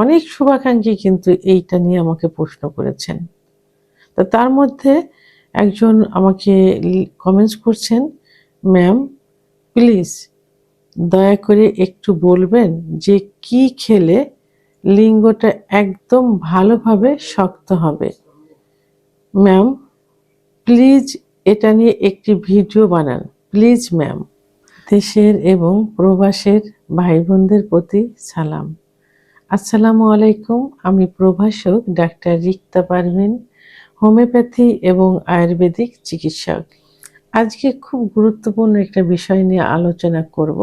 অনেক শুভাকাঙ্ক্ষী কিন্তু এইটা নিয়ে আমাকে প্রশ্ন করেছেন। তো তার মধ্যে একজন আমাকে কমেন্টস করছেন, ম্যাম প্লিজ দয়া করে একটু বলবেন যে কি খেলে লিঙ্গটা একদম ভালোভাবে শক্ত হবে। ম্যাম প্লিজ এটা নিয়ে একটি ভিডিও বানান প্লিজ ম্যাম। দেশের এবং প্রবাসের ভাই বোনদের প্রতি সালাম। আসসালামু আলাইকুম। আমি প্রভাষক ডাক্তার রিক্তা পারভিন, হোমিওপ্যাথি এবং আয়ুর্বেদিক চিকিৎসক। আজকে খুব গুরুত্বপূর্ণ একটা বিষয় নিয়ে আলোচনা করব।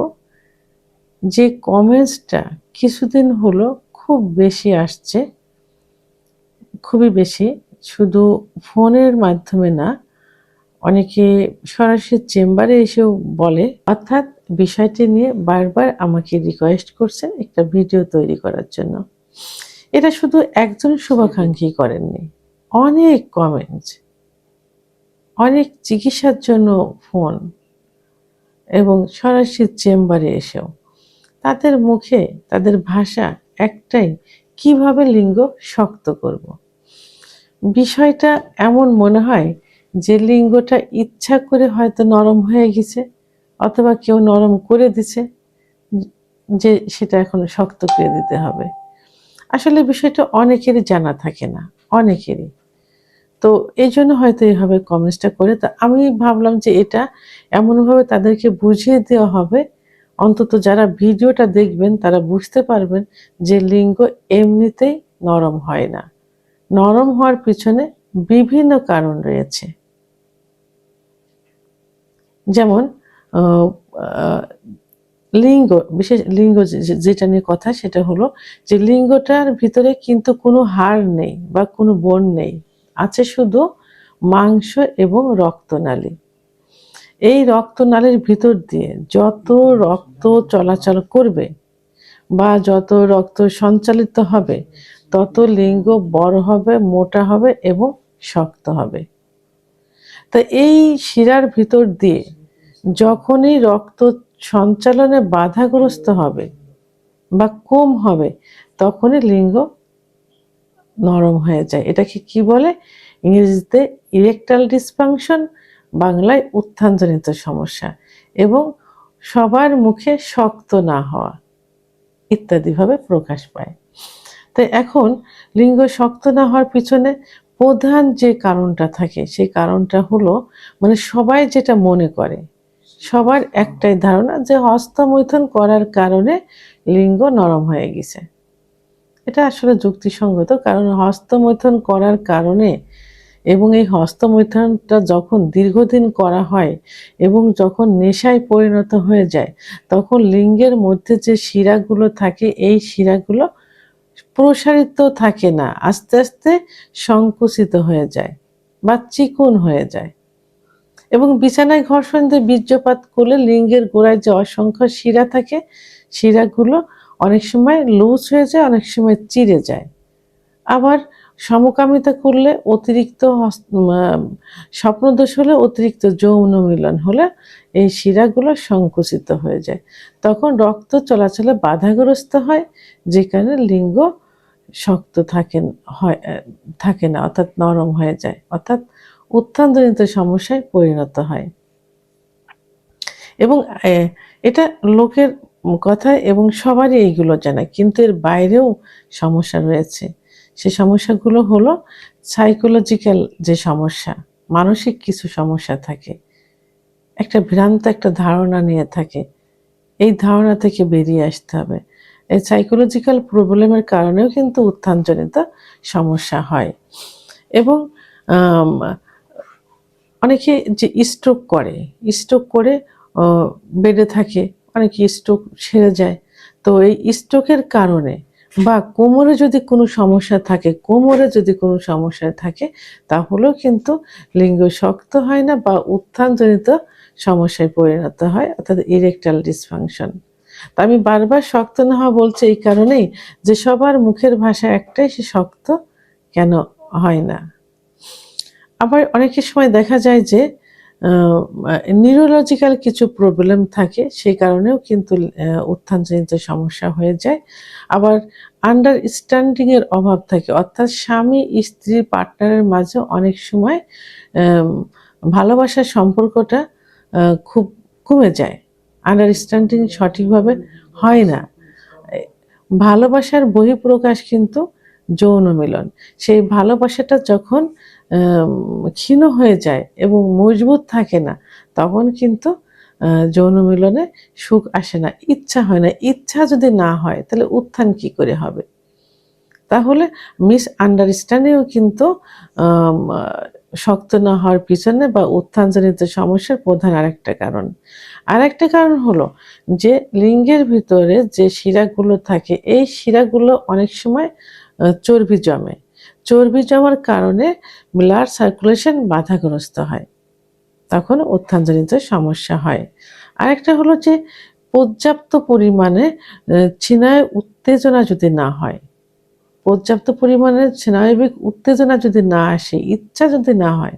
যে কমেন্টসটা কিছুদিন হলো খুব বেশি আসছে, খুবই বেশি, শুধু ফোনের মাধ্যমে না, অনেকে সরাসরি চেম্বারে এসেও বলে, অর্থাৎ বিষয়টি নিয়ে বারবার আমাকে রিকোয়েস্ট করছেন একটা ভিডিও তৈরি করার জন্য। এটা শুধু একজন শুভাকাঙ্ক্ষী করেননি, অনেক কমেন্টস, অনেক চিকিৎসার জন্য ফোন এবং সরাসরি চেম্বারে এসেও তাদের মুখে তাদের ভাষা একটাই, কিভাবে লিঙ্গ শক্ত করব। বিষয়টা এমন মনে হয় যে লিঙ্গটা ইচ্ছা করে হয়তো নরম হয়ে গেছে, অথবা কেউ নরম করে দিছে, যে সেটা এখন শক্ত করে দিতে হবে। আসলে বিষয়টা অনেকেরই জানা থাকে না, অনেকেরই। তো এই জন্য হয়তো এইভাবে কমেন্টসটা করে। তা আমি ভাবলাম যে এটা এমনভাবে তাদেরকে বুঝিয়ে দেওয়া হবে, অন্তত যারা ভিডিওটা দেখবেন তারা বুঝতে পারবেন যে লিঙ্গ এমনিতেই নরম হয় না। নরম হওয়ার পিছনে বিভিন্ন কারণ রয়েছে। যেমন লিঙ্গ, বিশেষ লিঙ্গ যেটা নিয়ে কথা, সেটা হলো যে লিঙ্গটার ভিতরে কিন্তু কোনো হাড় নেই বা কোনো বোন নেই, আছে শুধু মাংস এবং রক্তনালী। এই রক্তনালীর ভিতর দিয়ে যত রক্ত চলাচল করবে বা যত রক্ত সঞ্চালিত হবে, তত লিঙ্গ বড় হবে, মোটা হবে এবং শক্ত হবে। তো এই শিরার ভিতর দিয়ে যখনই রক্ত সঞ্চালনে বাধাগ্রস্ত হবে বা কম হবে, তখনই লিঙ্গ নরম হয়ে যায়। এটাকে কি বলে? ইংরেজিতে ইরেকটাল ডিসফাংশন, বাংলায় উত্থানজনিত সমস্যা, এবং সবার মুখে শক্ত না হওয়া ইত্যাদিভাবে প্রকাশ পায়। তো এখন লিঙ্গ শক্ত না হওয়ার পিছনে প্রধান যে কারণটা থাকে, সেই কারণটা হলো, মানে সবাই যেটা মনে করে, সবার একটাই ধারণা যে হস্তমৈথুন করার কারণে লিঙ্গ নরম হয়ে গেছে। এটা আসলে যুক্তিসঙ্গত, কারণ হস্তমৈথুন করার কারণে, এবং এই হস্তমৈথুনটা যখন দীর্ঘদিন করা হয় এবং যখন নেশায় পরিণত হয়ে যায়, তখন লিঙ্গের মধ্যে যে শিরাগুলো থাকে, এই শিরাগুলো প্রসারিত থাকে না, আস্তে আস্তে সংকুচিত হয়ে যায় বা চিকন হয়ে যায়। এবং বিছানায় ঘর্ষণ দিয়ে বীর্যপাত করলে লিঙ্গের গোড়ায় যে অসংখ্য শিরা থাকে, শিরাগুলো অনেক সময় লুজ হয়ে যায়, অনেক সময় চিড়ে যায়। আবার সমকামিতা করলে, অতিরিক্ত স্বপ্নদোষ হলে, অতিরিক্ত যৌন মিলন হলে এই শিরাগুলো সংকুচিত হয়ে যায়, তখন রক্ত চলাচলে বাধাগ্রস্ত হয়, যে কারণে লিঙ্গ শক্ত থাকে না, অর্থাৎ নরম হয়ে যায়, অর্থাৎ উত্থানজনিত সমস্যায় পরিণত হয়। এবং এটা লোকের কথায় এবং সবারই এইগুলো জানা, কিন্তু এর বাইরেও সমস্যা রয়েছে। সে সমস্যাগুলো হলো সাইকোলজিক্যাল যে সমস্যা, মানসিক কিছু সমস্যা থাকে, একটা ভ্রান্ত একটা ধারণা নিয়ে থাকে। এই ধারণা থেকে বেরিয়ে আসতে হবে। এই সাইকোলজিক্যাল প্রবলেমের কারণেও কিন্তু উত্থানজনিত সমস্যা হয়। এবং অনেকে যে স্ট্রোক করে বেডে থাকে, অনেকে স্ট্রোক সেরে যায়। তো এই স্ট্রোকের কারণে বা কোমরে যদি কোনো সমস্যা থাকে, তাহলেও কিন্তু লিঙ্গ শক্ত হয় না বা উত্থানজনিত সমস্যায় পরিণত হয়, অর্থাৎ ইরেকটাল ডিসফাংশন। তা আমি বারবার শক্ত না হওয়া বলছি এই কারণেই যে সবার মুখের ভাষা একটাই, সে শক্ত কেন হয় না। আবার অনেকের সময় দেখা যায় যে নিউরোলজিক্যাল কিছু প্রবলেম থাকে, সেই কারণেও কিন্তু উত্থানজনিত সমস্যা হয়ে যায়। আবার আন্ডারস্ট্যান্ডিং এর অভাব থাকে, অর্থাৎ স্বামী স্ত্রী পার্টনারের মাঝে অনেক সময় ভালোবাসার সম্পর্কটা খুব কমে যায়, আন্ডারস্ট্যান্ডিং সঠিকভাবে হয় না। ভালোবাসার বহিঃপ্রকাশ কিন্তু যৌন মিলন। সেই ভালোবাসাটা যখন ক্ষীণ হয়ে যায় এবং মজবুত থাকে না, তখন কিন্তু যৌন মিলনে সুখ আসে না, ইচ্ছা হয় না। ইচ্ছা যদি না হয় তাহলে উত্থান কি করে হবে? তাহলে মিসআন্ডারস্ট্যান্ডিংও কিন্তু আম আ শক্ত না হওয়ার পিছনে বা উত্থানজনিত সমস্যার প্রধান আরেকটা কারণ। আরেকটা কারণ হলো যে লিঙ্গের ভিতরে যে শিরাগুলো থাকে, এই শিরাগুলো অনেক সময় চর্বি জমে। চর্বি জমার কারণে ব্লাড সার্কুলেশন বাধাগ্রস্ত হয়। তখন উত্থানজনিত সমস্যা হয়। আরেকটা হলো যে পর্যাপ্ত পরিমাণে স্নায়ু উত্তেজনা যদি না হয়, পর্যাপ্ত পরিমাণে স্নায়বিক উত্তেজনা যদি না আসে, ইচ্ছা যদি না হয়,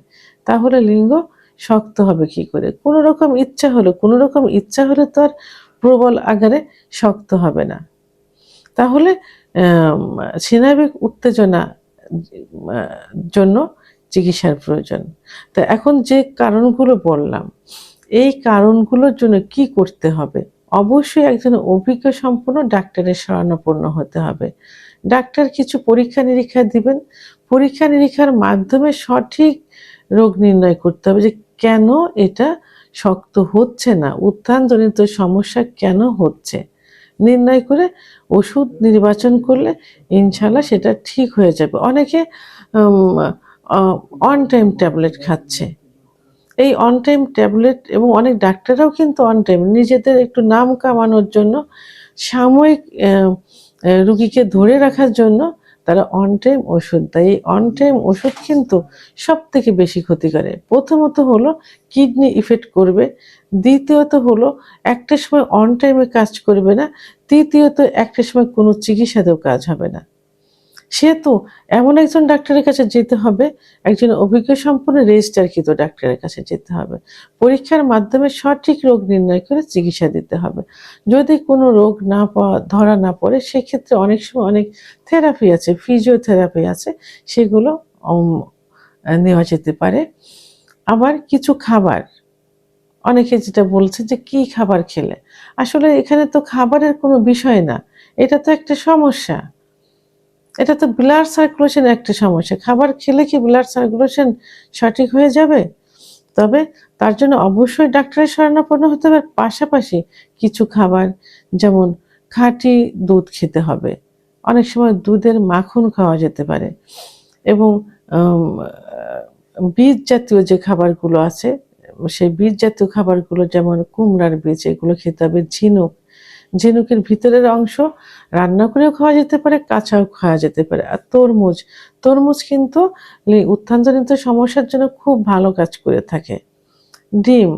তাহলে লিঙ্গ শক্ত হবে কি করে? কোনো রকম ইচ্ছা হলে তো আর প্রবল আকারে শক্ত হবে না। তাহলে স্নায়বিক উত্তেজনা আ জন্য চিকিৎসার প্রয়োজন। তো এখন যে কারণগুলো বললাম, এই কারণগুলোর জন্য কি করতে হবে? অবশ্যই একজন অভিজ্ঞ সম্পন্ন ডাক্তারের শরণাপন্ন হতে হবে। ডাক্তার কিছু পরীক্ষা-নিরীক্ষা দিবেন। পরীক্ষা-নিরীক্ষার মাধ্যমে সঠিক রোগ নির্ণয় করতে হবে যে কেন এটা শক্ত হচ্ছে না? উত্থানজনিত সমস্যা কেন হচ্ছে? নির্ণয় করে ওষুধ নির্বাচন করলে ইনশাআল্লাহ সেটা ঠিক হয়ে যাবে। অনেকে উম আ অন টাইম ট্যাবলেট খাচ্ছে। এই অন টাইম ট্যাবলেট এবং অনেক ডাক্তাররাও কিন্তু অন টাইম নিজেদের একটু নাম কামানোর জন্য সাময়িক রুগীকে ধরে রাখার জন্য তারা অন টাইম ওষুধ দেয়। এই অন টাইম ওষুধ কিন্তু সবথেকে বেশি ক্ষতি করে। প্রথমত হলো কিডনি ইফেক্ট করবে। দ্বিতীয়ত হলো একটা সময় অন টাইমে কাজ করবে না। তৃতীয়ত একটা সময় কোনো চিকিৎসাতেও কাজ হবে না। সেহেতু এমন একজন ডাক্তারের কাছে যেতে হবে, একজন অভিজ্ঞ সম্পন্ন রেজিস্টারকৃত ডাক্তারের কাছে যেতে হবে। পরীক্ষার মাধ্যমে সঠিক রোগ নির্ণয় করে চিকিৎসা দিতে হবে। যদি কোনো রোগ ধরা না পড়ে, সেক্ষেত্রে অনেক সময় অনেক থেরাপি আছে, ফিজিওথেরাপি আছে, সেগুলো অম নেওয়া যেতে পারে। আবার কিছু খাবার, অনেকে যেটা বলছে যে কি খাবার খেলে? আসলে এখানে তো খাবারের কোনো বিষয় না। এটা তো একটা সমস্যা। এটা তো ব্লাড সার্কুলেশন একটা সমস্যা। খাবার খেলে কি ব্লাড সার্কুলেশন সঠিক হয়ে যাবে? তবে তার জন্য অবশ্যই ডাক্তারের শরণাপন্ন হতে হবে। পাশাপাশি কিছু খাবার, যেমন খাঁটি দুধ খেতে হবে। অনেক সময় দুধের মাখন খাওয়া যেতে পারে এবং আম বীজ জাতীয় যে খাবারগুলো আছে, সেই বীজ জাতীয় খাবারগুলো যেমন কুমড়ার বীজ, এগুলো খেতে হবে। ঝিনুকের ভিতরের অংশ রান্না করেও খাওয়া যেতে পারে, কাঁচাও খাওয়া যেতে পারে। আর তরমুজ কিন্তু উত্থানজনিত সমস্যার জন্য খুব ভালো কাজ করে থাকে। ডিম,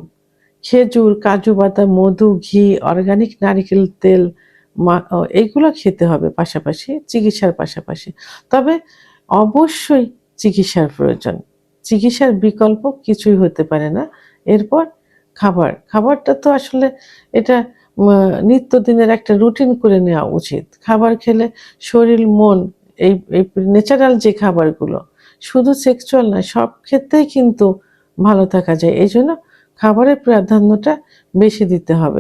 খেজুর, কাজু বাদাম, মধু, ঘি, অর্গানিক নারিকেল তেল এইগুলো খেতে হবে পাশাপাশি, চিকিৎসার পাশাপাশি। তবে অবশ্যই চিকিৎসার প্রয়োজন। চিকিৎসার বিকল্প কিছুই হতে পারে না। এরপর খাবারটা তো আসলে এটা নিত্যদিনের একটা রুটিন করে নেওয়া উচিত। খাবার খেলে শরীর, মন, এই ন্যাচারাল যে খাবারগুলো, শুধু সেক্সুয়াল না, সব ক্ষেত্রেই কিন্তু ভালো থাকা যায়। এজন্য খাবারের প্রাধান্যটা বেশি দিতে হবে।